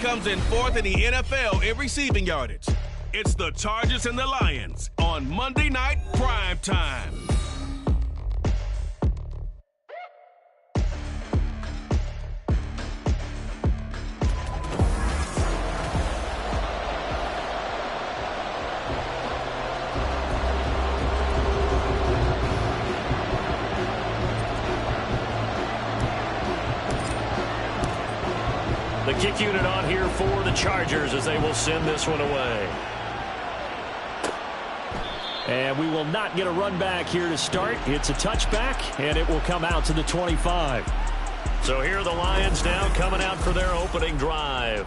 comes in fourth in the NFL in receiving yardage. It's the Chargers and the Lions on Monday Night Prime Time. The kick unit on here for the Chargers as they will send this one away. And we will not get a run back here to start. It's a touchback, and it will come out to the 25. So here are the Lions now coming out for their opening drive.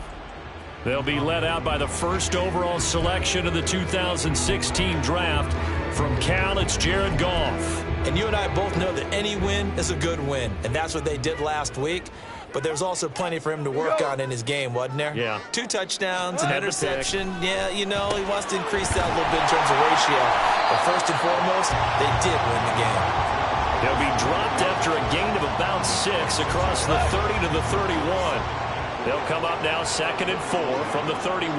They'll be led out by the first overall selection of the 2016 draft. From Cal, it's Jared Goff. And you and I both know that any win is a good win, and that's what they did last week. But there's also plenty for him to work on in his game, wasn't there? Yeah. 2 touchdowns, an interception. Yeah, you know, he wants to increase that a little bit in terms of ratio. But first and foremost, they did win the game. He'll be dropped after a gain of about 6 across the 30 to the 31. They'll come up now 2nd and 4 from the 31.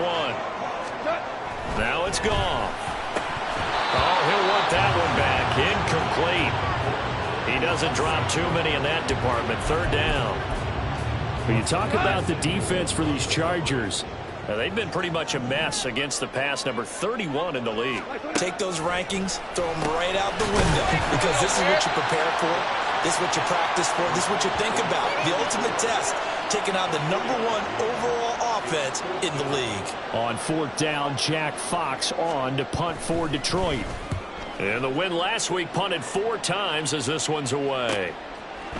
Now it's gone. Oh, he'll want that one back. Incomplete. He doesn't drop too many in that department. 3rd down. When you talk about the defense for these Chargers, they've been pretty much a mess against the pass, number 31 in the league. Take those rankings, throw them right out the window, because this is what you prepare for, this is what you practice for, this is what you think about. The ultimate test, taking on the #1 overall offense in the league. On 4th down, Jack Fox on to punt for Detroit. And the win last week punted 4 times as this one's away.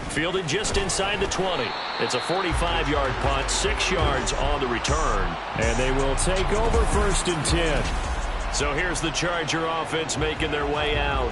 Fielded just inside the 20. It's a 45-yard punt, 6 yards on the return. And they will take over 1st and 10. So here's the Charger offense making their way out.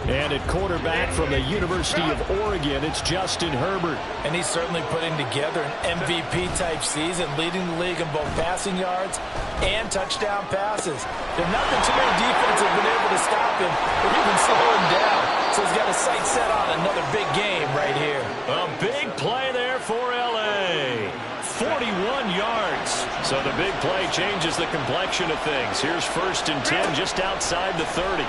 And at quarterback from the University of Oregon, it's Justin Herbert. And he's certainly putting together an MVP-type season, leading the league in both passing yards and touchdown passes. There's not been too many defenses have been able to stop him or even slow him down. So he's got his sight set on another big game right here. A big play there for L.A. 41 yards. So the big play changes the complexion of things. Here's 1st and 10 just outside the 30.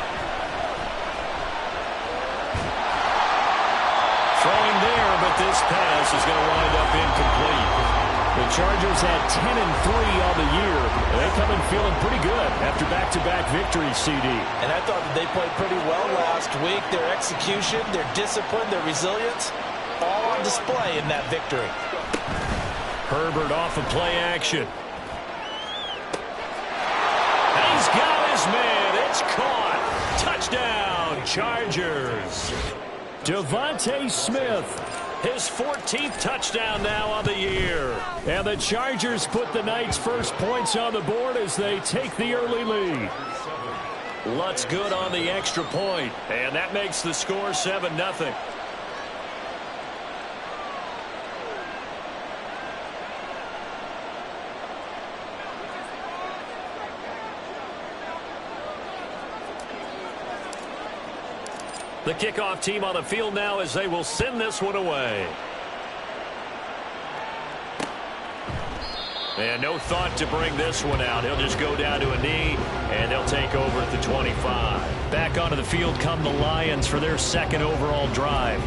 Throwing there, but this pass is going to wind up incomplete. The Chargers had 10-3 on the year. They come in feeling pretty good after back-to-back victories, CD. And I thought that they played pretty well last week. Their execution, their discipline, their resilience, all on display in that victory. Herbert off of play action. And he's got his man. It's caught. Touchdown, Chargers. Devontae Smith, his 14th touchdown now on the year. And the Chargers put the night's first points on the board as they take the early lead. Lutz good on the extra point, and that makes the score 7-0. The kickoff team on the field now as they will send this one away. And no thought to bring this one out. He'll just go down to a knee, and they'll take over at the 25. Back onto the field come the Lions for their 2nd overall drive.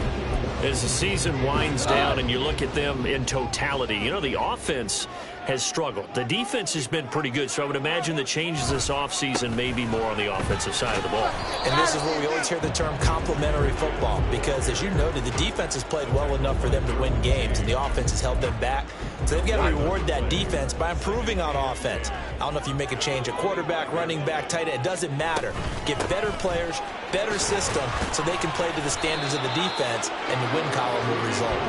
As the season winds down and you look at them in totality, you know, the offense has struggled. The defense has been pretty good, so I would imagine the changes this offseason may be more on the offensive side of the ball. And this is where we always hear the term complementary football, because as you noted, the defense has played well enough for them to win games, and the offense has held them back. So they've got to reward that defense by improving on offense. I don't know if you make a change at quarterback, running back, tight end. It doesn't matter. Get better players, better system, so they can play to the standards of the defense, and the win column will result.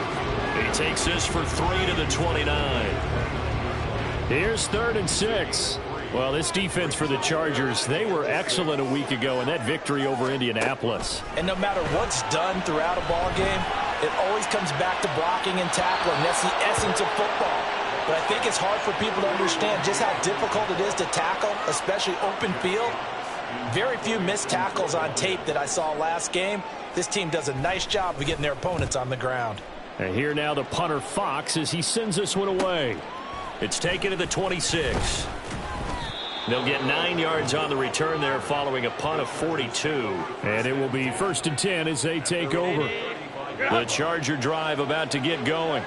He takes this for 3 to the 29. Here's 3rd and 6. Well, this defense for the Chargers, they were excellent a week ago in that victory over Indianapolis. And no matter what's done throughout a ball game, it always comes back to blocking and tackling. That's the essence of football. But I think it's hard for people to understand just how difficult it is to tackle, especially open field. Very few missed tackles on tape that I saw last game. This team does a nice job of getting their opponents on the ground. And here now the punter Fox as he sends this one away. It's taken to the 26. They'll get 9 yards on the return there following a punt of 42. And it will be 1st and 10 as they take over. The Charger drive about to get going.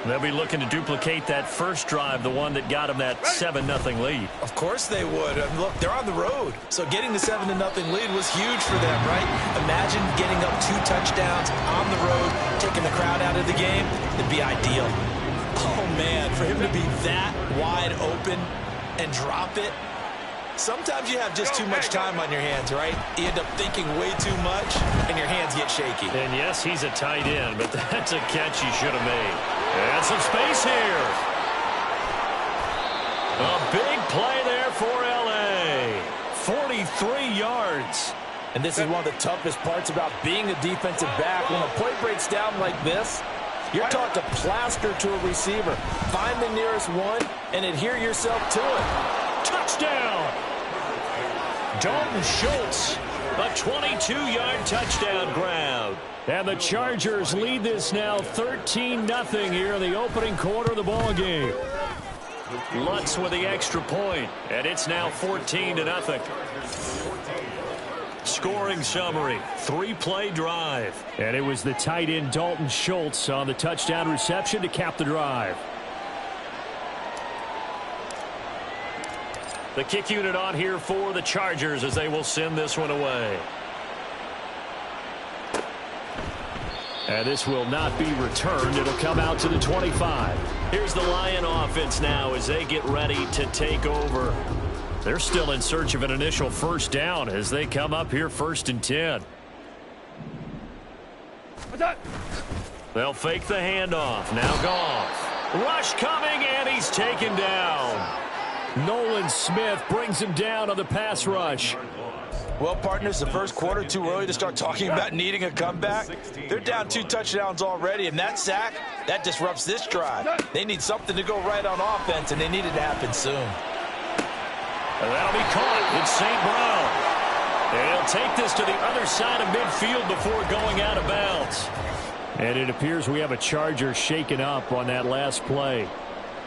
They'll be looking to duplicate that first drive, the one that got them that 7-0 lead. Of course they would. Look, they're on the road. So getting the 7-0 lead was huge for them, right? Imagine getting up 2 touchdowns on the road, taking the crowd out of the game. It'd be ideal. Oh, man, for him to be that wide open and drop it. Sometimes you have just too much time on your hands, right? You end up thinking way too much, and your hands get shaky. And yes, he's a tight end, but that's a catch he should have made. And some space here. A big play there for L.A. 43 yards. And this is one of the toughest parts about being a defensive back. When a play breaks down like this, you're taught to plaster to a receiver. Find the nearest one and adhere yourself to it. Touchdown! Dalton Schultz, a 22-yard touchdown grab. And the Chargers lead this now 13-0 here in the opening quarter of the ball game. Lutz with the extra point, and it's now 14-0. Scoring summary, 3-play drive. And it was the tight end Dalton Schultz on the touchdown reception to cap the drive. The kick unit on here for the Chargers as they will send this one away. And this will not be returned. It'll come out to the 25. Here's the Lion offense now as they get ready to take over. They're still in search of an initial first down as they come up here 1st and 10. They'll fake the handoff. Now Goff. Rush coming, and he's taken down. Nolan Smith brings him down on the pass rush. Well, partners, the first quarter, too early to start talking about needing a comeback. They're down 2 touchdowns already, and that sack, that disrupts this drive. They need something to go right on offense, and they need it to happen soon. And that'll be caught. It's St. Brown. And he'll take this to the other side of midfield before going out of bounds. And it appears we have a Charger shaken up on that last play.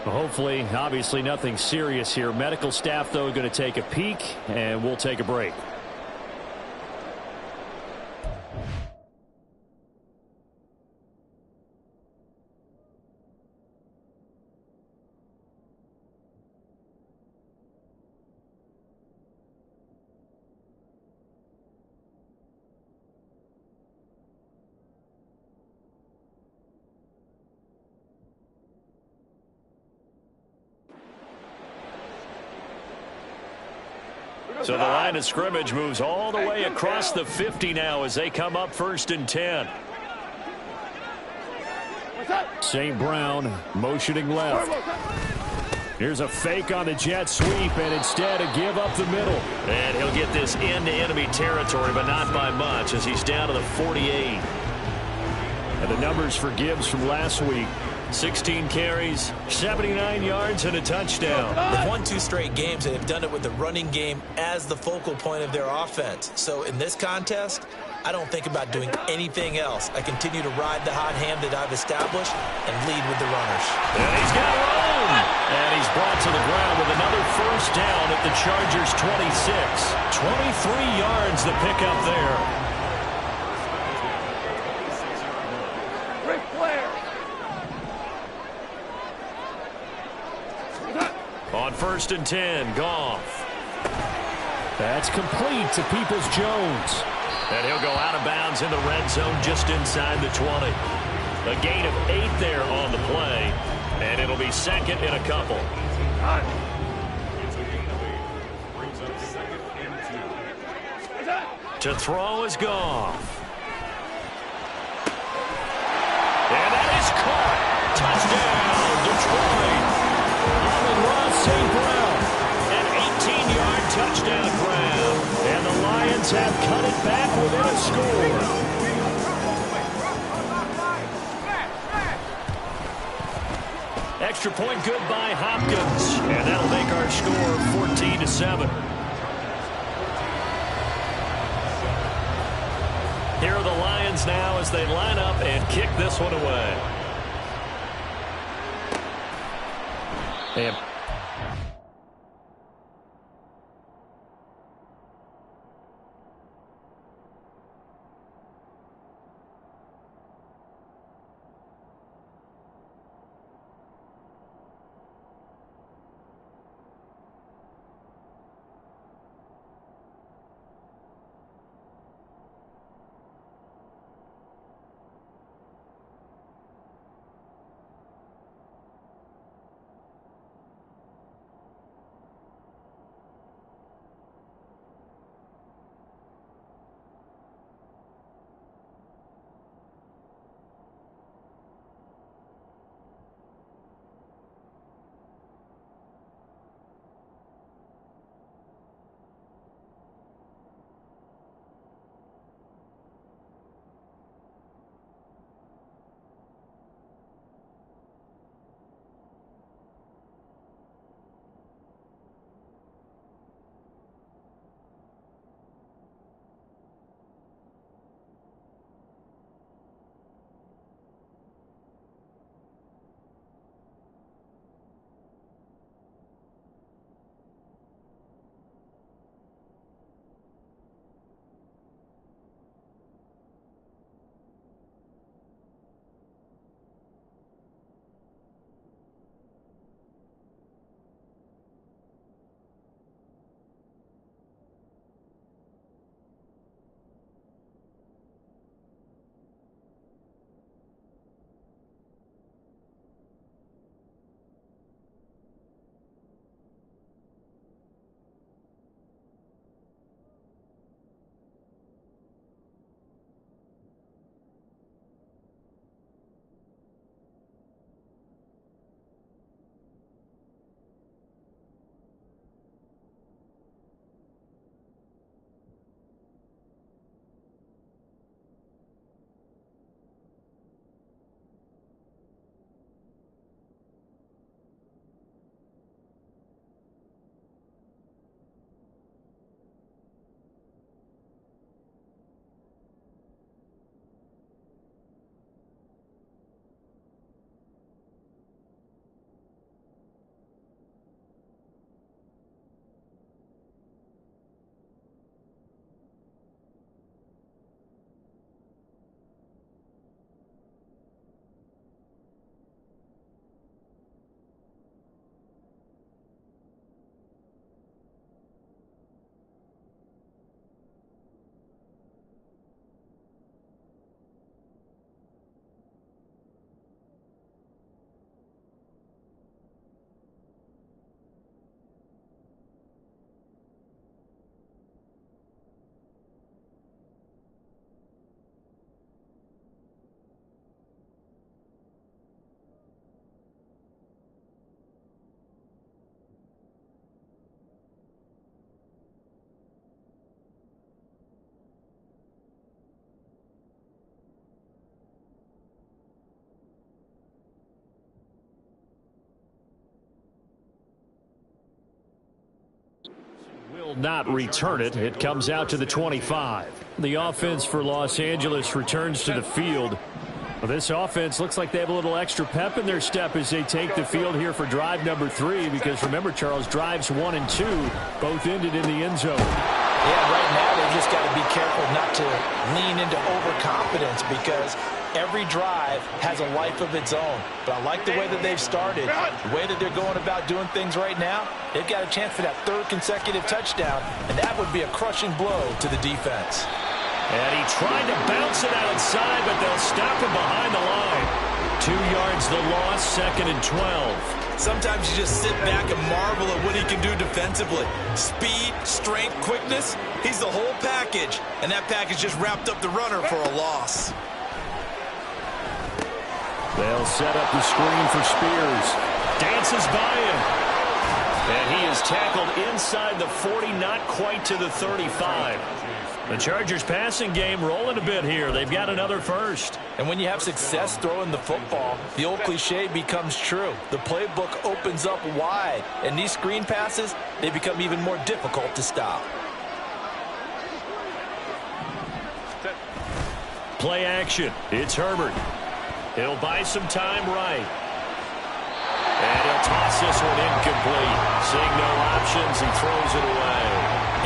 Hopefully, obviously nothing serious here. Medical staff, though, going to take a peek, and we'll take a break. So the line of scrimmage moves all the way across the 50 now as they come up 1st and 10. St. Brown motioning left. Here's a fake on the jet sweep, and instead a give up the middle. And he'll get this into enemy territory, but not by much as he's down to the 48. And the numbers for Gibbs from last week. 16 carries, 79 yards, and a touchdown. They've won 2 straight games, and they've done it with the running game as the focal point of their offense. So in this contest, I don't think about doing anything else. I continue to ride the hot hand that I've established and lead with the runners. And he's got room. And he's brought to the ground with another first down at the Chargers' 26. 23 yards the pickup there. On 1st and 10, Goff. That's complete to Peoples-Jones. And he'll go out of bounds in the red zone just inside the 20. A gain of 8 there on the play. And it'll be 2nd and a couple. To throw is Goff. And that is caught. Touchdown, Detroit. St. Brown. An 18-yard touchdown grab. And the Lions have cut it back within a score. Extra point good by Hopkins. And that'll make our score 14-7. Here are the Lions now as they line up and kick this one away. And will not return it. It comes out to the 25. The offense for Los Angeles returns to the field. Well, this offense looks like they have a little extra pep in their step as they take the field here for drive number 3, because remember, Charles, drives 1 and 2 both ended in the end zone. Yeah, right now they've just got to be careful not to lean into overconfidence, because every drive has a life of its own. But I like the way that they've started, the way that they're going about doing things right now. They've got a chance for that 3rd consecutive touchdown, and that would be a crushing blow to the defense. And he tried to bounce it outside, but they'll stop him behind the line. 2 yards the loss, 2nd and 12. Sometimes you just sit back and marvel at what he can do defensively. Speed, strength, quickness, he's the whole package. And that package just wrapped up the runner for a loss. They'll set up the screen for Spears. Dances by him. And he is tackled inside the 40, not quite to the 35. The Chargers passing game rolling a bit here. They've got another first. And when you have success throwing the football, the old cliche becomes true. The playbook opens up wide, and these screen passes, they become even more difficult to stop. Play action. It's Herbert. He'll buy some time right. And he'll toss this one incomplete. Seeing no options, he throws it away.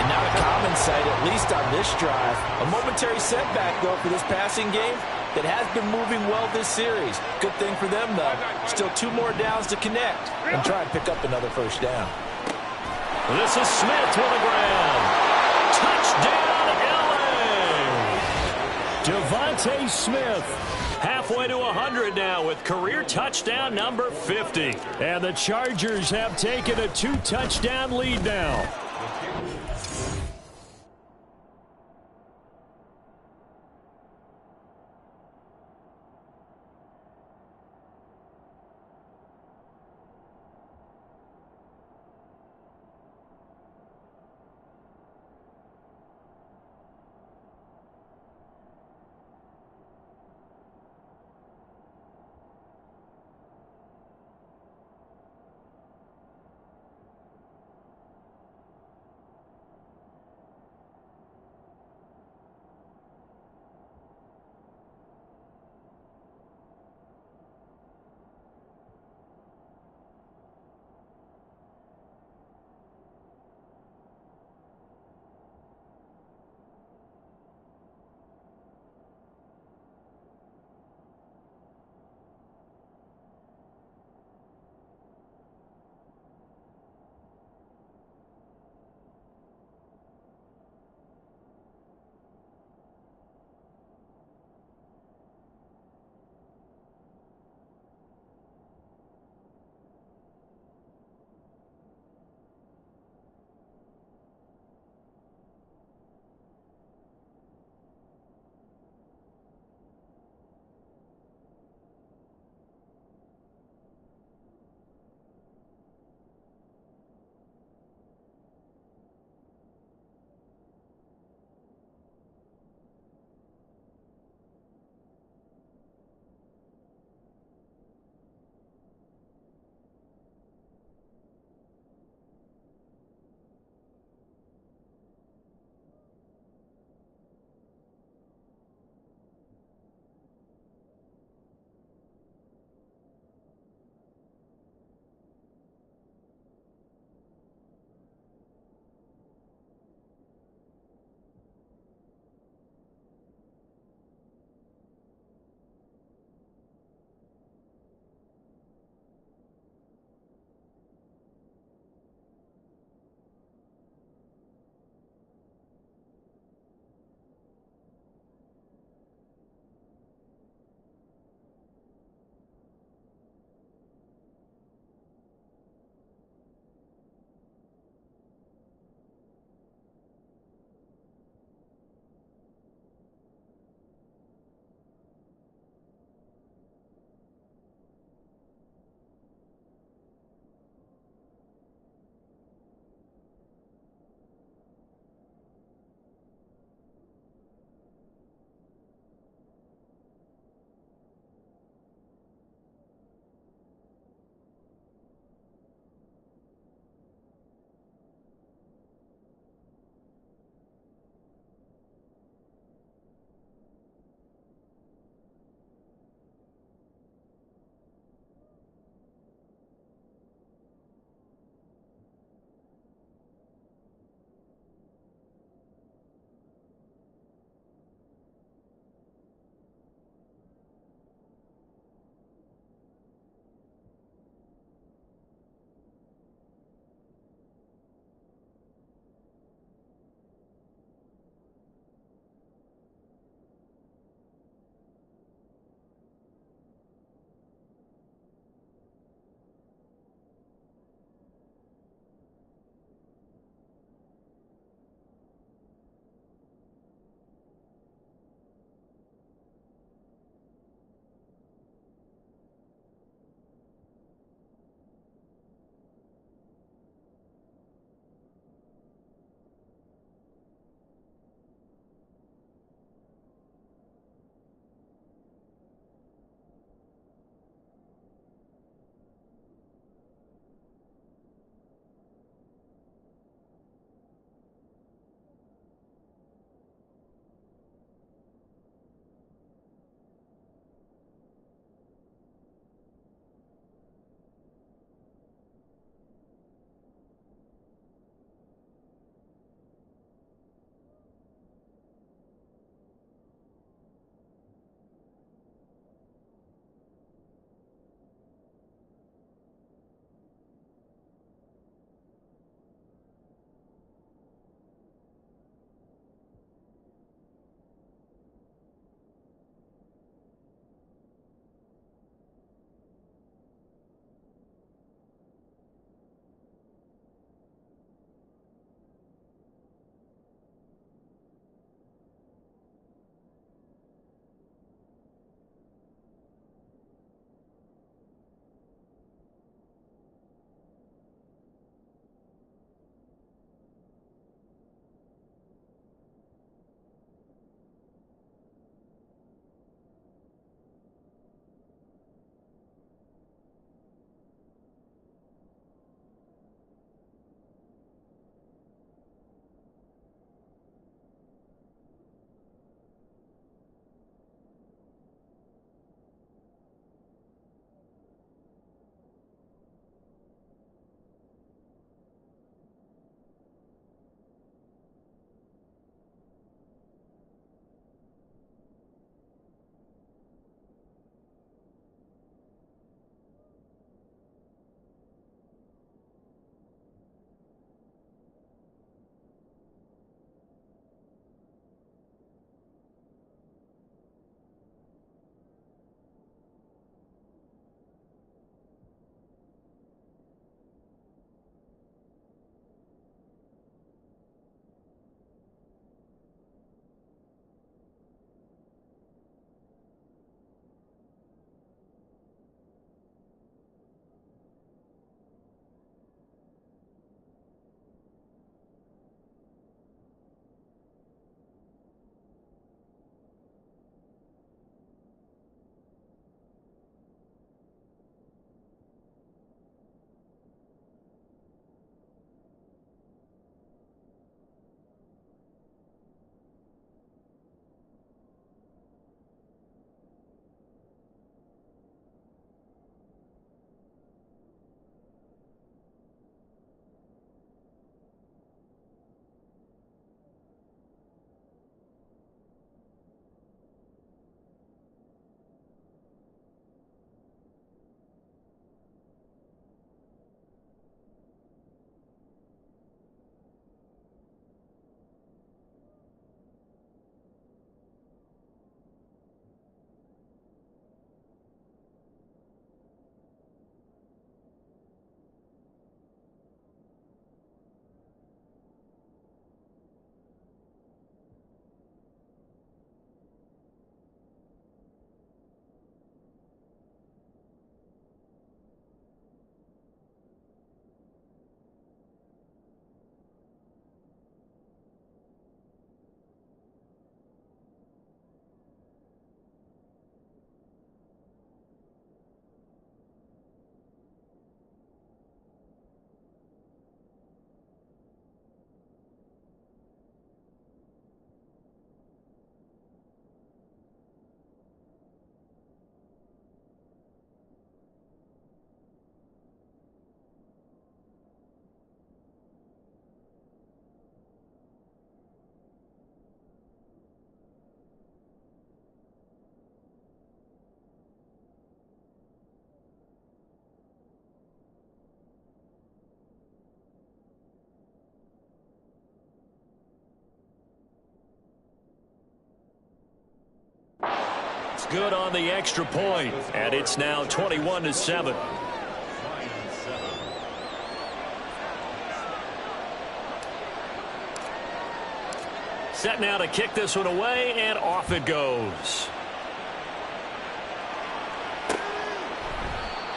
And not a common sight, at least on this drive. A momentary setback, though, for this passing game that has been moving well this series. Good thing for them, though. Still 2 more downs to connect and try and pick up another first down. This is Smith with the ground. Touchdown, L.A. Devontae Smith. Halfway to 100 now with career touchdown number 50. And the Chargers have taken a 2-touchdown lead now. is good on the extra point, and it's now 21-7. Set now to kick this one away, and off it goes.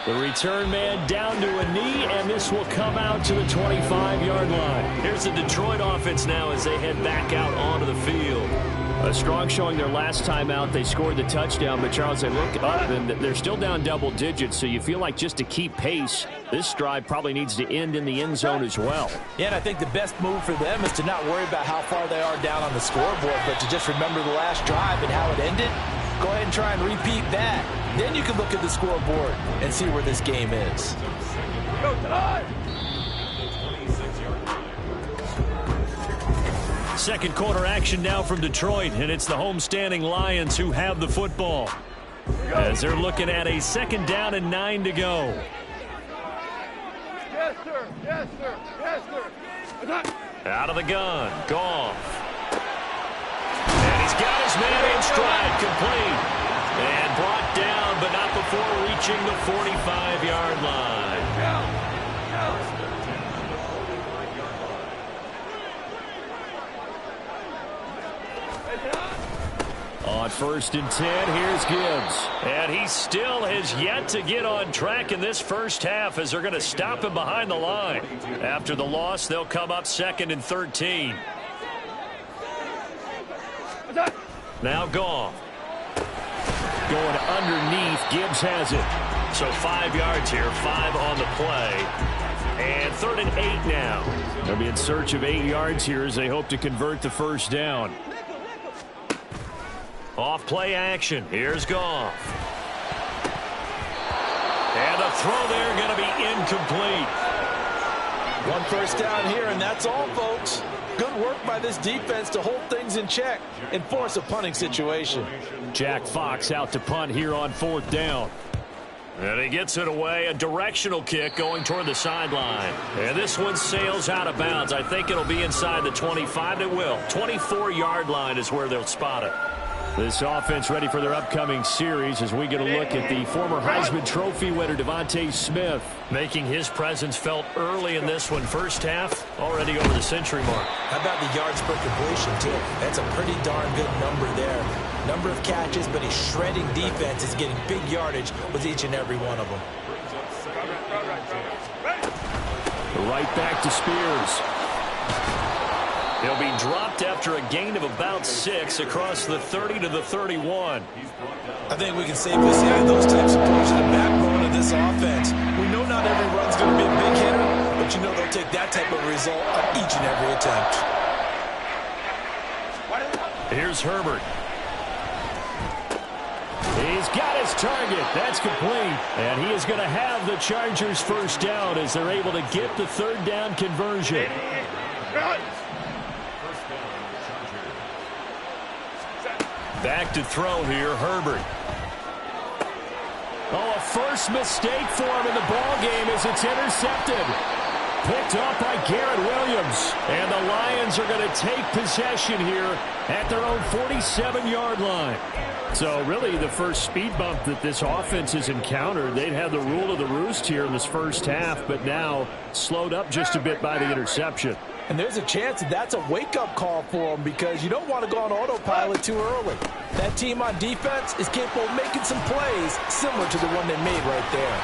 The return man down to a knee, and this will come out to the 25-yard line. Here's the Detroit offense now as they head back out onto the field. A strong showing their last time out. They scored the touchdown, but Charles, they look up, and they're still down double digits, so you feel like just to keep pace, this drive probably needs to end in the end zone as well. Yeah, and I think the best move for them is to not worry about how far they are down on the scoreboard, but to just remember the last drive and how it ended. Go ahead and try and repeat that. Then you can look at the scoreboard and see where this game is. Go, Todd! Second quarter action now from Detroit, and it's the homestanding Lions who have the football as they're looking at a second down and 9 to go. Yes, sir. Yes, sir. Yes, sir. Out of the gun, Goff. And he's got his man in stride, complete. And brought down, but not before reaching the 45-yard line. On 1st and 10, here's Gibbs. And he still has yet to get on track in this first half as they're going to stop him behind the line. After the loss, they'll come up 2nd and 13. Now Goff. Going underneath, Gibbs has it. So 5 yards here, 5 on the play. And 3rd and 8 now. They'll be in search of 8 yards here as they hope to convert the first down. Off play action. Here's Goff. And the throw there going to be incomplete. 1 first down here, and that's all, folks. Good work by this defense to hold things in check and force a punting situation. Jack Fox out to punt here on 4th down. And he gets it away. A directional kick going toward the sideline. And this one sails out of bounds. I think it'll be inside the 25. It will. 24-yard line is where they'll spot it. This offense ready for their upcoming series as we get a look at the former Heisman Trophy winner Devontae Smith making his presence felt early in this one. First half already over the century mark. How about the yards per completion, too? That's a pretty darn good number there. Number of catches, but he's shredding defense is getting big yardage with each and every one of them. Right back to Spears. He'll be dropped after a gain of about 6 across the 30 to the 31. I think we can safely say those types of plays are the backbone of this offense. We know not every run's going to be a big hitter, but you know they'll take that type of result on each and every attempt. Here's Herbert. He's got his target. That's complete. And he is going to have the Chargers first down as they're able to get the 3rd down conversion. Back to throw here, Herbert. Oh, a first mistake for him in the ball game as it's intercepted. Picked up by Garrett Williams. And the Lions are going to take possession here at their own 47-yard line. So really the first speed bump that this offense has encountered. They'd had the rule of the roost here in this first half, but now slowed up just a bit by the interception. And there's a chance that that's a wake-up call for them because you don't want to go on autopilot too early. That team on defense is capable of making some plays similar to the one they made right there.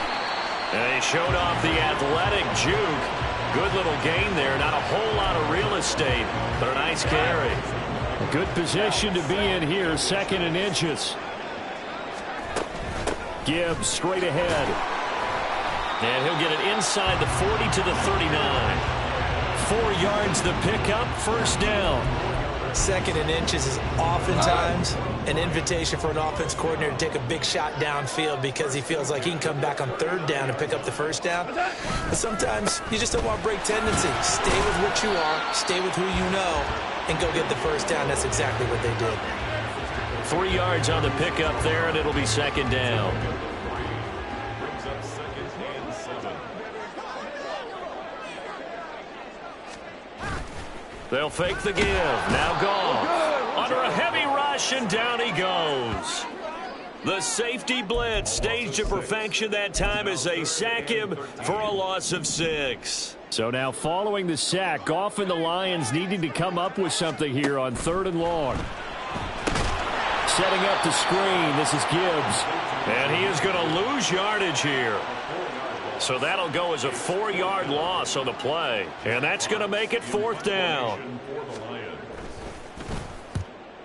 And they showed off the athletic juke. Good little gain there. Not a whole lot of real estate, but a nice carry. A good position to be in here. 2nd and inches. Gibbs straight ahead. And he'll get it inside the 40 to the 39. 4 yards the pickup, first down. 2nd and inches is oftentimes an invitation for an offense coordinator to take a big shot downfield because he feels like he can come back on 3rd down and pick up the first down. But sometimes you just don't want to break tendency. Stay with what you are, stay with who you know, and go get the first down. That's exactly what they did. 3 yards on the pickup there, and it'll be 2nd down. They'll fake the give. Now Goff. Under a heavy rush, and down he goes. The safety blitz staged to perfection that time as they sack him for a loss of 6. So now following the sack, often the Lions needing to come up with something here on 3rd and long. Setting up the screen. This is Gibbs. And he is going to lose yardage here. So that'll go as a 4-yard loss on the play. And that's going to make it 4th down.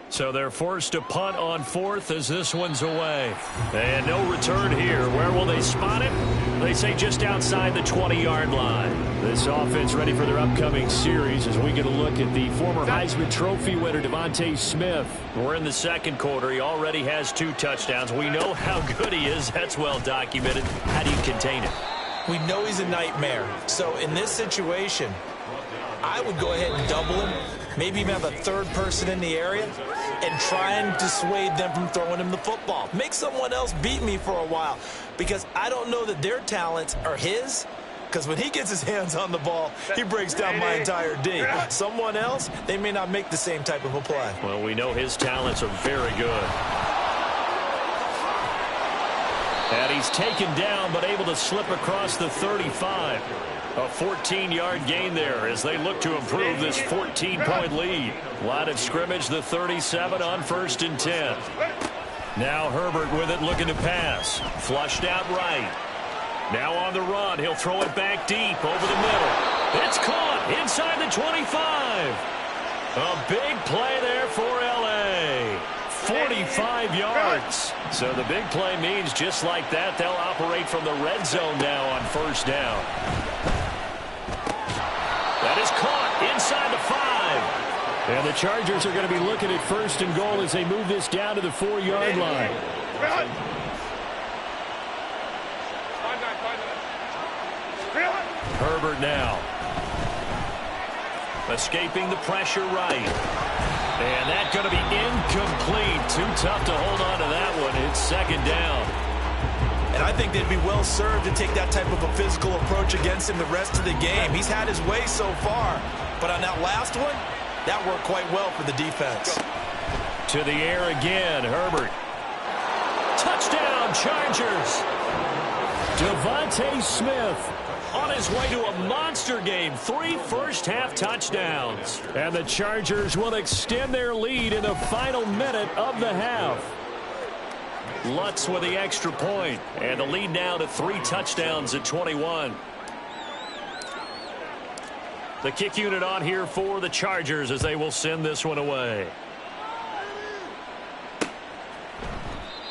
So they're forced to punt on 4th as this one's away. And no return here. Where will they spot it? They say just outside the 20-yard line. This offense ready for their upcoming series as we get a look at the former Heisman Trophy winner, Devontae Smith. We're in the second quarter. He already has 2 touchdowns. We know how good he is. That's well documented. How do you contain it? We know he's a nightmare. So in this situation, I would go ahead and double him, maybe even have a 3rd person in the area, and try and dissuade them from throwing him the football. Make someone else beat me for a while, because I don't know that their talents are his, because when he gets his hands on the ball, he breaks down my entire D. Someone else, they may not make the same type of a play. Well, we know his talents are very good. And he's taken down, but able to slip across the 35. A 14-yard gain there as they look to improve this 14-point lead. Line of scrimmage, the 37 on 1st and 10. Now Herbert with it, looking to pass. Flushed out right. Now on the run, he'll throw it back deep over the middle. It's caught inside the 25. A big play there for L.A. 45 yards. So the big play means just like that, they'll operate from the red zone now on 1st down. That is caught inside the 5. And the Chargers are going to be looking at 1st and goal as they move this down to the 4-yard line. Herbert now. Escaping the pressure right. And that's going to be incomplete. Too tough to hold on to that one. It's 2nd down. And I think they'd be well served to take that type of a physical approach against him the rest of the game. He's had his way so far. But on that last one, that worked quite well for the defense. To the air again, Herbert. Touchdown, Chargers. Devontae Smith on his way to a monster game. 3 first-half touchdowns. And the Chargers will extend their lead in the final minute of the half. Lutz with the extra point. And the lead now to 3 touchdowns at 21. The kick unit on here for the Chargers as they will send this one away.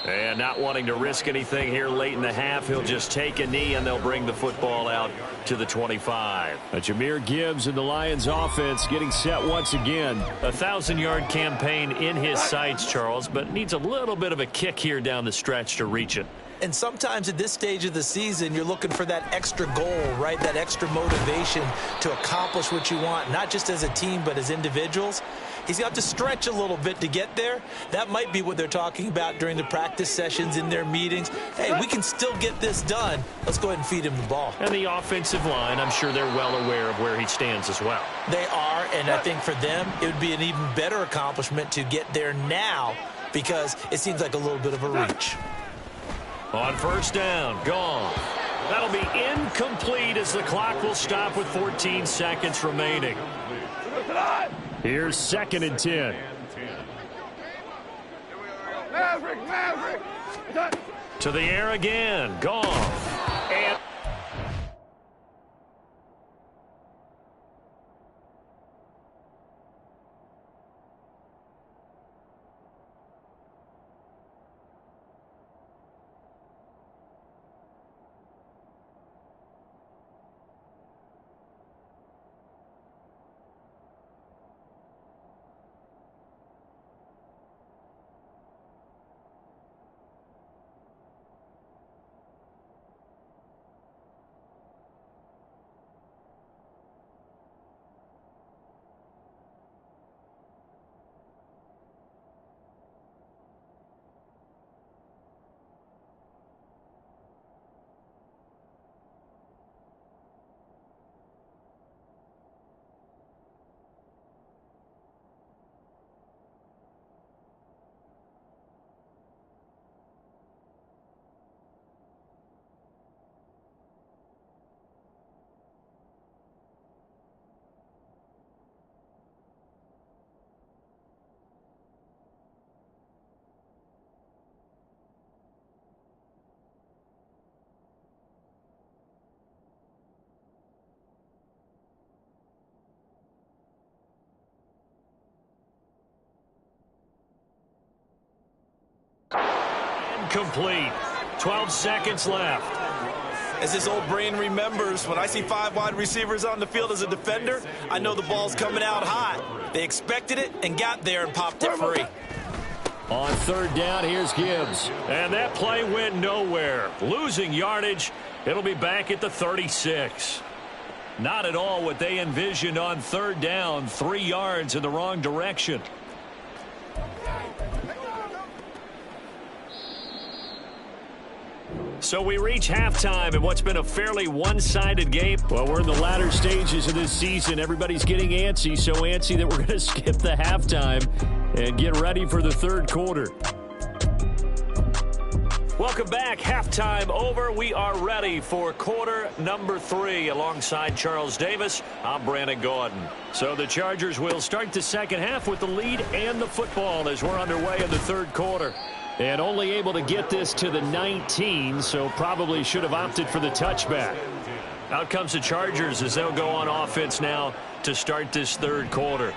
And not wanting to risk anything here late in the half, he'll just take a knee and they'll bring the football out to the 25. Jahmyr Gibbs and the Lions offense getting set once again. A 1,000-yard campaign in his sights, Charles, but needs a little bit of a kick here down the stretch to reach it. And sometimes at this stage of the season, you're looking for that extra goal, right? That extra motivation to accomplish what you want, not just as a team, but as individuals. He's got to stretch a little bit to get there. That might be what they're talking about during the practice sessions in their meetings. Hey, we can still get this done. Let's go ahead and feed him the ball. And the offensive line, I'm sure they're well aware of where he stands as well. They are, and I think for them, it would be an even better accomplishment to get there now because it seems like a little bit of a reach. On 1st down, gone. That'll be incomplete as the clock will stop with 14 seconds remaining. Here's 2nd and 10. Maverick. To the air again, gone. And incomplete. 12 seconds left. As his old brain remembers, when I see 5 wide receivers on the field as a defender, I know the ball's coming out hot. They expected it and got there and popped it free. On third down, here's Gibbs. And that play went nowhere. Losing yardage. It'll be back at the 36. Not at all what they envisioned on third down. 3 yards in the wrong direction. So we reach halftime in what's been a fairly one-sided game. Well, we're in the latter stages of this season. Everybody's getting antsy, so antsy that we're going to skip the halftime and get ready for the third quarter. Welcome back. Halftime over. We are ready for quarter number 3. Alongside Charles Davis, I'm Brandon Gordon. So the Chargers will start the second half with the lead and the football as we're underway in the third quarter. And only able to get this to the 19, so probably should have opted for the touchback. Out comes the Chargers as they'll go on offense now to start this third quarter.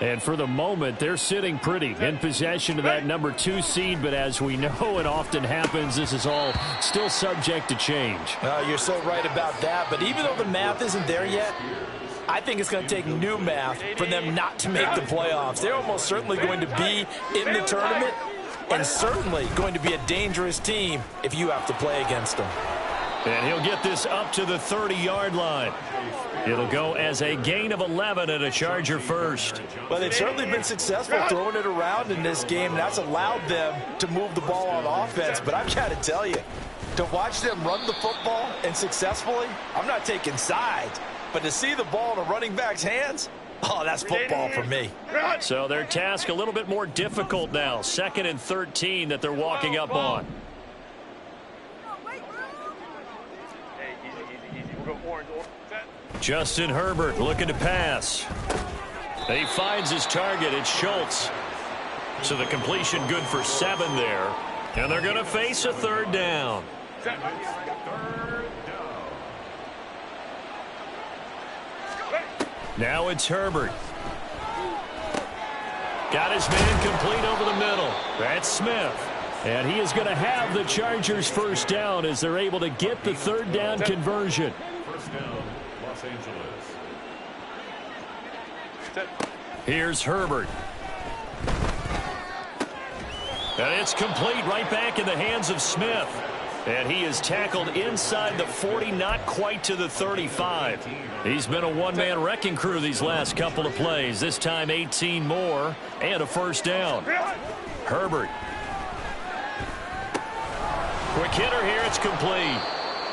And for the moment, they're sitting pretty in possession of that number 2 seed. But as we know, it often happens, this is all still subject to change. You're so right about that. But even though the math isn't there yet, I think it's going to take new math for them not to make the playoffs. They're almost certainly going to be in the tournament and certainly going to be a dangerous team if you have to play against them. And he'll get this up to the 30-yard line. It'll go as a gain of 11 and a Charger first. Well, they've certainly been successful throwing it around in this game. That's allowed them to move the ball on offense. But I've got to tell you, to watch them run the football and successfully, I'm not taking sides. But to see the ball in a running back's hands, oh, that's football for me. So their task a little bit more difficult now. 2nd and 13 that they're walking up on. Justin Herbert looking to pass. He finds his target. It's Schultz. So the completion good for 7 there. And they're going to face a third down. Now it's Herbert. Got his man complete over the middle. That's Smith. And he is going to have the Chargers first down as they're able to get the third down conversion. First down, Los Angeles. Here's Herbert. And it's complete right back in the hands of Smith. And he is tackled inside the 40, not quite to the 35. He's been a one-man wrecking crew these last couple of plays. This time 18 more and a first down. Herbert. Quick hitter here. It's complete.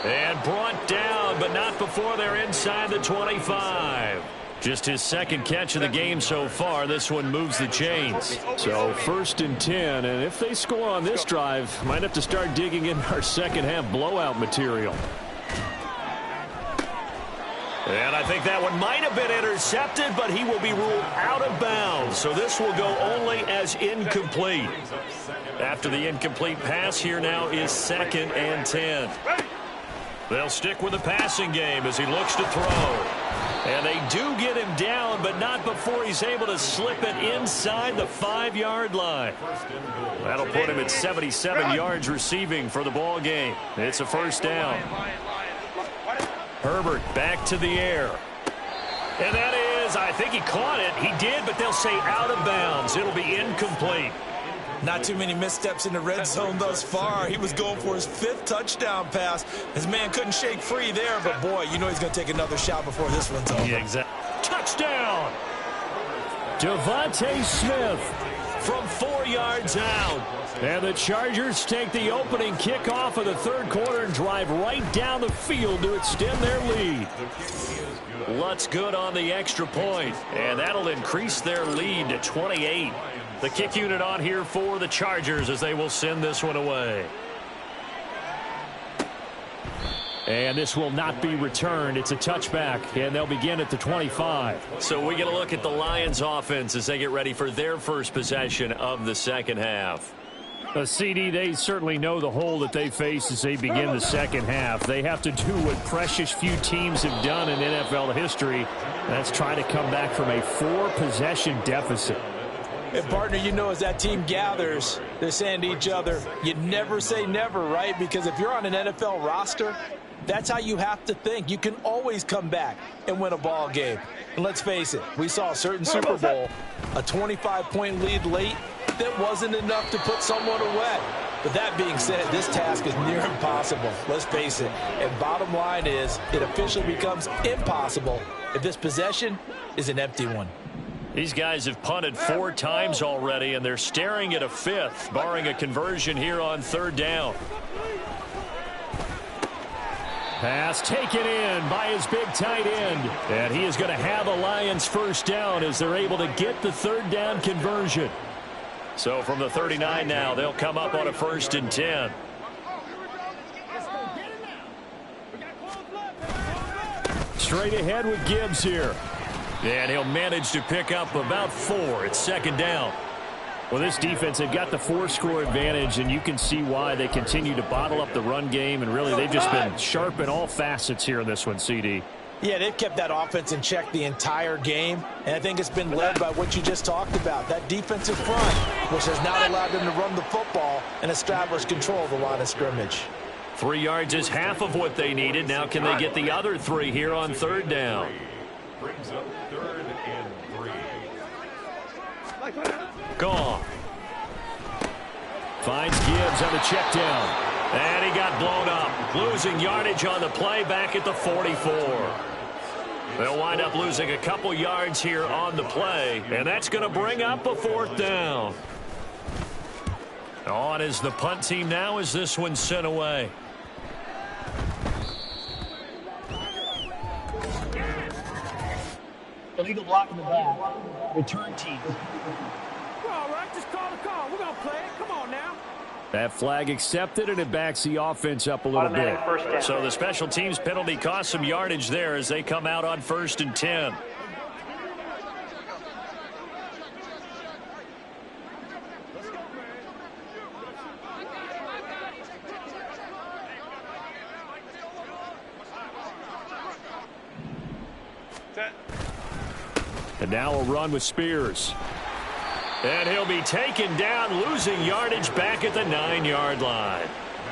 And brought down, but not before they're inside the 25. Just his second catch of the game so far. This one moves the chains. So 1st and 10, and if they score on this drive, might have to start digging in our second half blowout material. And I think that one might have been intercepted, but he will be ruled out of bounds. So this will go only as incomplete. After the incomplete pass, here now is 2nd and 10. They'll stick with the passing game as he looks to throw. And they do get him down, but not before he's able to slip it inside the 5-yard line. That'll put him at 77 yards receiving for the ball game. It's a first down. Herbert back to the air. And that is, I think he caught it. He did, but they'll say out of bounds. It'll be incomplete. Not too many missteps in the red zone thus far. He was going for his 5th touchdown pass. His man couldn't shake free there, but boy, you know he's going to take another shot before this one's over. Yeah, exactly. Touchdown! Devontae Smith from 4 yards out. And the Chargers take the opening kickoff of the third quarter and drive right down the field to extend their lead. Lutz good on the extra point, and that'll increase their lead to 28. The kick unit on here for the Chargers as they will send this one away. And this will not be returned. It's a touchback, and they'll begin at the 25. So we get a look at the Lions offense as they get ready for their first possession of the second half. CD, they certainly know the hole that they face as they begin the second half. They have to do what precious few teams have done in NFL history. That's try to come back from a 4-possession deficit. And, partner, you know, as that team gathers, they're saying to each other, you never say never, right? Because if you're on an NFL roster, that's how you have to think. You can always come back and win a ball game. And let's face it, we saw a certain Super Bowl, a 25-point lead late that wasn't enough to put someone away. But that being said, this task is near impossible. Let's face it. And bottom line is, it officially becomes impossible if this possession is an empty one. These guys have punted 4 times already, and they're staring at a 5th, barring a conversion here on 3rd down. Pass taken in by his big tight end. And he is going to have a Lions first down as they're able to get the 3rd down conversion. So from the 39 now, they'll come up on a 1st and 10. Straight ahead with Gibbs here. And he'll manage to pick up about 4. It's 2nd down. Well, this defense, they've got the 4-score advantage, and you can see why they continue to bottle up the run game, and really they've just been sharp in all facets here in this one, CD. Yeah, they've kept that offense in check the entire game, and I think it's been led by what you just talked about, that defensive front, which has not allowed them to run the football and establish control of the line of scrimmage. 3 yards is half of what they needed. Now can they get the other 3 here on 3rd down? Brings up 3rd and 3. Gone. Finds Gibbs on the check down. And he got blown up. Losing yardage on the play back at the 44. They'll wind up losing a couple yards here on the play, and that's going to bring up a 4th down. On is the punt team now as this one's sent away. Illegal block in the back. Return team. All right, just call the call. We're going to play it. Come on now. That flag accepted, and it backs the offense up a little bit. So the special teams penalty cost some yardage there as they come out on 1st and 10. And now a run with Spears. And he'll be taken down, losing yardage back at the 9-yard line.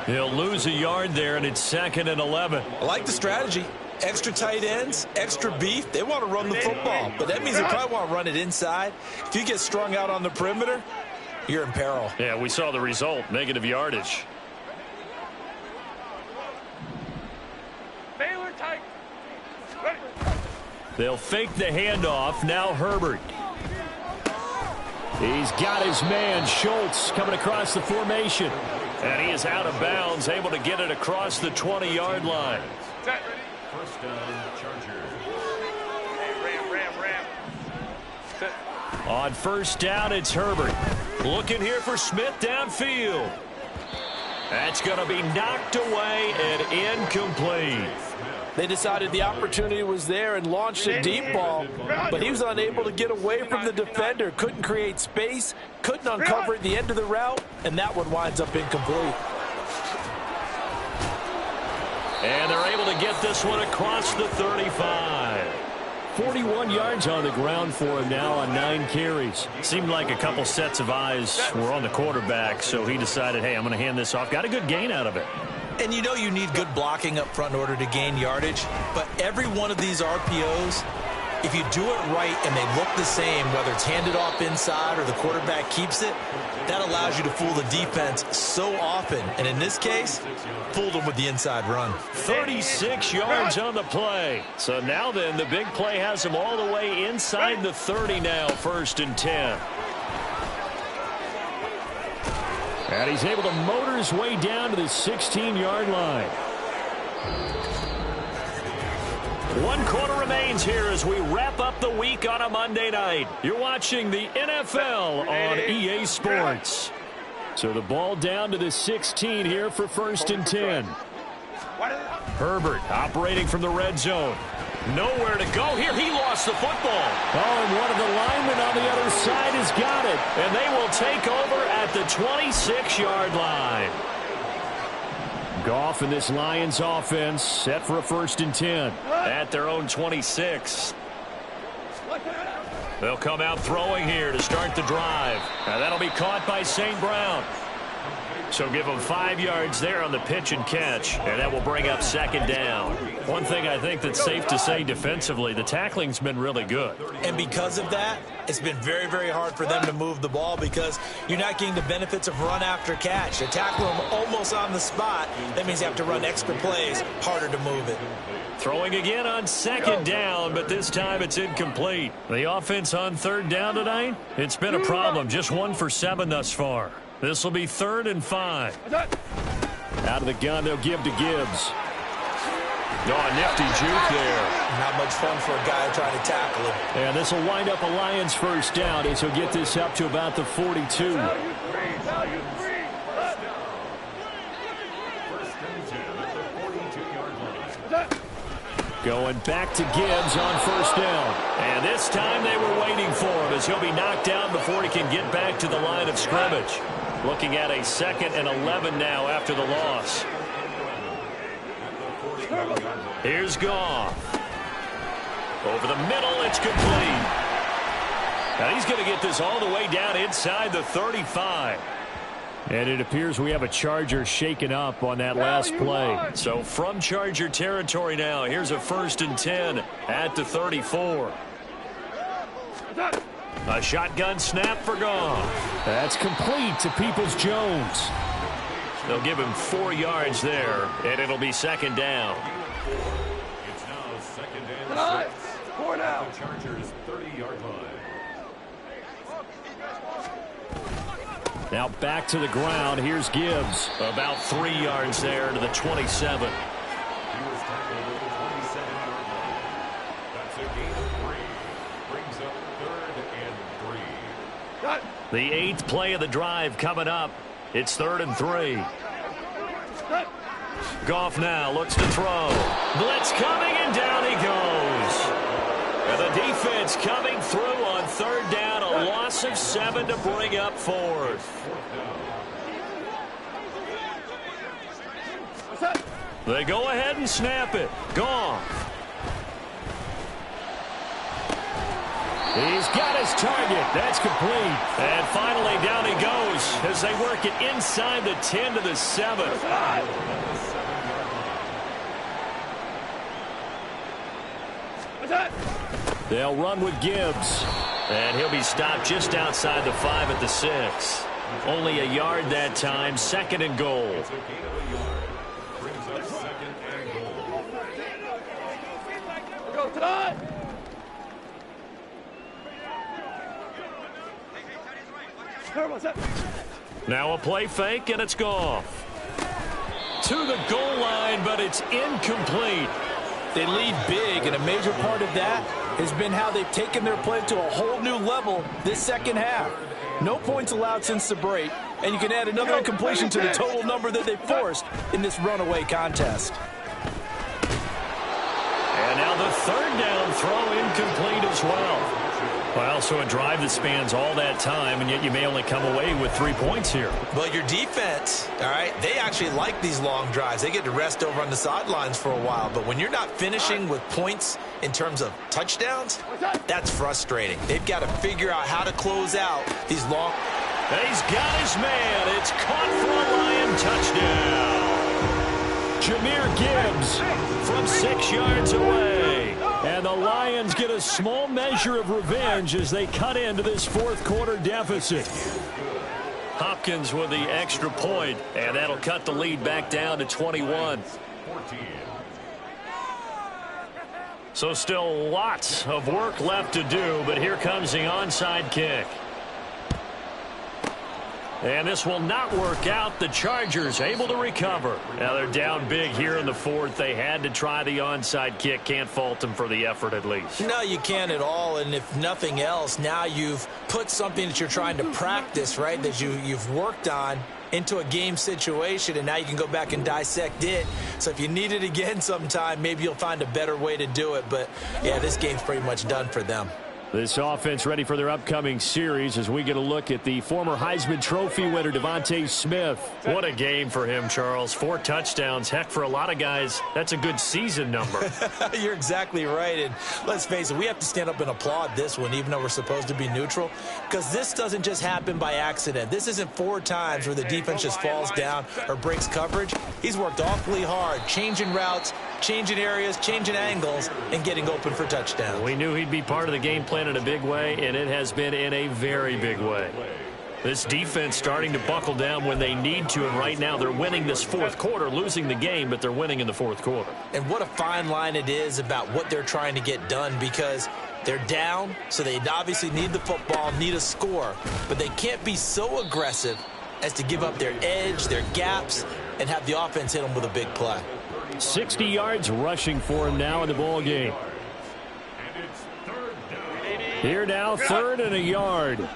He'll lose a yard there, and it's 2nd and 11. I like the strategy. Extra tight ends, extra beef. They want to run the football, but that means they probably want to run it inside. If you get strung out on the perimeter, you're in peril. Yeah, we saw the result, negative yardage. Baylor tight. They'll fake the handoff. Now Herbert. He's got his man, Schultz, coming across the formation. And he is out of bounds, able to get it across the 20-yard line. Set. First down, Chargers. Ram. Set. On 1st down, it's Herbert. Looking here for Smith downfield. That's going to be knocked away and incomplete. They decided the opportunity was there and launched a deep ball, but he was unable to get away from the defender, couldn't create space, couldn't uncover at the end of the route, and that one winds up incomplete. And they're able to get this one across the 35. 41 yards on the ground for him now on 9 carries. Seemed like a couple sets of eyes were on the quarterback, so he decided, hey, I'm going to hand this off. Got a good gain out of it. And you know you need good blocking up front in order to gain yardage, but every one of these RPOs, if you do it right and they look the same, whether it's handed off inside or the quarterback keeps it, that allows you to fool the defense so often. And in this case, fooled them with the inside run. 36 yards on the play. So now then, the big play has him all the way inside the 30 now, 1st and 10. And he's able to motor his way down to the 16-yard line. 1 quarter remains here as we wrap up the week on a Monday night. You're watching the NFL on EA Sports. So the ball down to the 16 here for 1st and 10. Herbert operating from the red zone. Nowhere to go here. He lost the football. Oh, and one of the linemen on the other side has got it. And they will take over at the 26-yard line. Goff and this Lions offense set for a 1st and 10. At their own 26. They'll come out throwing here to start the drive. Now that'll be caught by St. Brown. So give them 5 yards there on the pitch and catch, and that will bring up second down. One thing I think that's safe to say defensively, the tackling's been really good. And because of that, it's been very, very hard for them to move the ball because you're not getting the benefits of run after catch. They tackle them almost on the spot. That means you have to run extra plays, harder to move it. Throwing again on second down, but this time it's incomplete. The offense on third down tonight, it's been a problem. Just 1 for 7 thus far. This will be 3rd and 5. Out of the gun, they'll give to Gibbs. Oh, nifty juke there. Not much fun for a guy trying to tackle him. And this will wind up a Lions first down as he'll get this up to about the 42. Going back to Gibbs on first down. And this time they were waiting for him as he'll be knocked down before he can get back to the line of scrimmage. Looking at a 2nd and 11 now after the loss. Here's Goff. Over the middle, it's complete. Now he's going to get this all the way down inside the 35. And it appears we have a Charger shaken up on that last play. So from Charger territory now, here's a 1st and 10 at the 34. A shotgun snap for Goff. That's complete to Peoples-Jones. They'll give him 4 yards there, and it'll be second down. It's now 2nd and 6. 4 now. The Chargers 30-yard line. Now back to the ground. Here's Gibbs. About 3 yards there to the 27. He was tackled at the 27-yard line. That's a gain of 3. Brings up 3rd and 3. The 8th play of the drive coming up. It's 3rd and 3. Goff now looks to throw. Blitz coming, and down he goes. And the defense coming through on 3rd down. A loss of 7 to bring up 4th. They go ahead and snap it. Goff. He's got his target. That's complete. And finally down he goes as they work it inside the 10 to the 7. They'll run with Gibbs. And he'll be stopped just outside the 5 at the 6. Only a yard that time. 2nd and goal. It's a gain of a yard. Brings up 2nd and goal. Go tonight. Now a play fake, and it's Goff. To the goal line, but it's incomplete. They lead big, and a major part of that has been how they've taken their play to a whole new level this second half. No points allowed since the break, and you can add another incompletion to the total number that they forced in this runaway contest. And now the 3rd down throw incomplete as well. Well, so a drive that spans all that time, and yet you may only come away with 3 points here. But your defense, all right, they actually like these long drives. They get to rest over on the sidelines for a while. But when you're not finishing with points in terms of touchdowns, that's frustrating. They've got to figure out how to close out these long. He's got his man. It's caught for a Lion touchdown. Jahmyr Gibbs From 6 yards away. And the Lions get a small measure of revenge as they cut into this 4th quarter deficit. Hopkins with the extra point, and that'll cut the lead back down to 21. So still lots of work left to do, but here comes the onside kick. And this will not work out. The Chargers able to recover. Now they're down big here in the 4th. They had to try the onside kick. Can't fault them for the effort at least. No, you can't at all. And if nothing else, now you've put something that you're trying to practice, right, that you've worked on into a game situation, and now you can go back and dissect it. So if you need it again sometime, maybe you'll find a better way to do it. But, yeah, this game's pretty much done for them. This offense ready for their upcoming series as we get a look at the former Heisman Trophy winner, Devontae Smith. What a game for him, Charles. 4 touchdowns. Heck, for a lot of guys, that's a good season number. You're exactly right. And let's face it, we have to stand up and applaud this one, even though we're supposed to be neutral, because this doesn't just happen by accident. This isn't 4 times where the defense just falls down or breaks coverage. He's worked awfully hard, changing routes, changing areas, changing angles, and getting open for touchdowns. We knew he'd be part of the game plan in a big way, and it has been in a very big way. This defense starting to buckle down when they need to, and right now they're winning this fourth quarter, losing the game, but they're winning in the fourth quarter. And what a fine line it is about what they're trying to get done, because they're down, so they obviously need the football, need a score, but they can't be so aggressive as to give up their edge, their gaps, and have the offense hit them with a big play. 60 yards rushing for him now in the ball game. Here now, 3rd and a yard.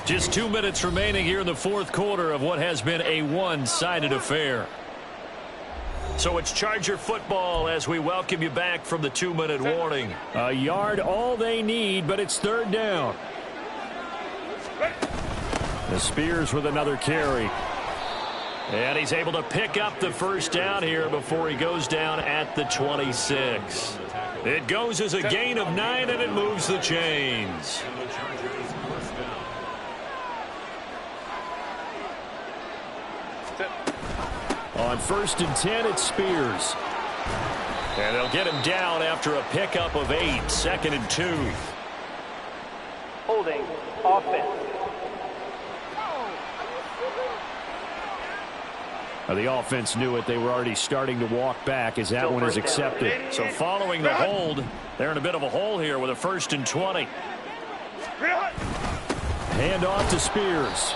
Just 2 minutes remaining here in the fourth quarter of what has been a one-sided affair. So it's Charger football as we welcome you back from the 2-minute warning. A yard all they need, but it's 3rd down. The Spears with another carry. And he's able to pick up the first down here before he goes down at the 26. It goes as a gain of 9, and it moves the chains. On 1st and 10, it's Spears. And they'll get him down after a pickup of 8, 2nd and 2. Holding offense. The offense knew it. They were already starting to walk back as that one is accepted. So following the hold, they're in a bit of a hole here with a 1st and 20. Hand off to Spears.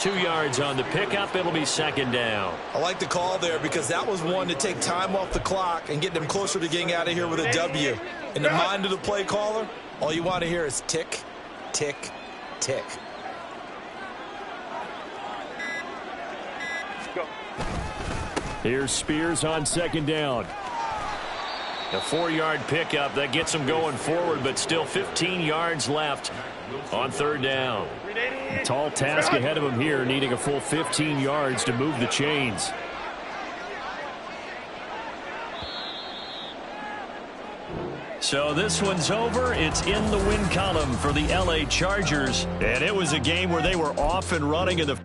2 yards on the pickup. It'll be 2nd down. I like the call there because that was one to take time off the clock and get them closer to getting out of here with a W. In the mind of the play caller, all you want to hear is tick, tick, tick. Here's Spears on 2nd down. A 4-yard pickup that gets him going forward, but still 15 yards left on 3rd down. Tall task ahead of him here, needing a full 15 yards to move the chains. So this one's over. It's in the win column for the LA Chargers. And it was a game where they were off and running in the